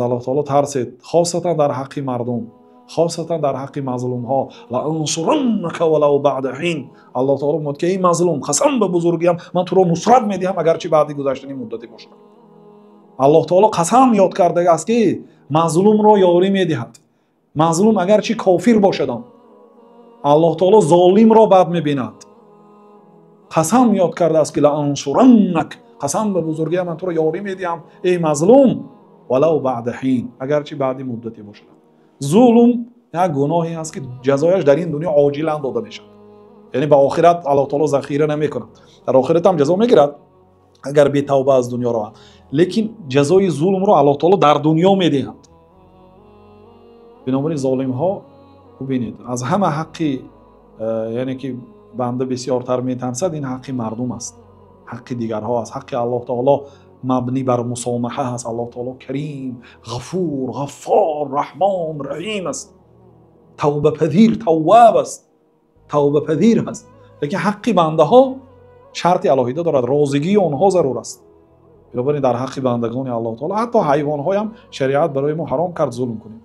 الله تعالی ترسید، خاصتا در حق مردم، خاصتا در حق مظلوم ها. لانصرنک ولو بعد حین. الله تعالی میگه که این مظلوم، قسم به بزرگیم من تو رو نصرت میدهم اگرچه بعد گذشتن مدتی باشد. الله تعالی قسم یاد کرده است که مظلوم را یاری میدهد، مظلوم اگرچه کافر باشد. الله تعالی ظالم را بد میبیند. قسم یاد کرده است که لانصرنک، قسم به بزرگی من تو را یاری میدهم ای مظلوم، ولو بعد حین، اگرچه بعد مدتی باشد. ظلم یک گناهی است که جزایش در این دنیا عاجلا داده میشد، یعنی به آخرت الله تعالی ذخیره نمیکند، در آخرت هم جزا میگیرد اگر بی توبه از دنیا رود، لیکن جزای ظلم را الله تعالی در دنیا میدهد. بنابراین ظالم ها ببینید از همه حقی، یعنی که بنده بسیارتر میترسد این حق مردم است، حق دیگرها است. حق الله تعالی مبنی بر مسامحه است. الله تعالی کریم، غفور، غفار، رحمان، رحیم است، توبه پذیر، تواب است، توبه پذیر است. لیکن حق بنده ها شرط الهی دارد، رازگی آنها ضرور است. بنابراین در حق بندگان الله تعالی حتی حیوان ها هم شریعت برای ما حرام کرد ظلم کنیم.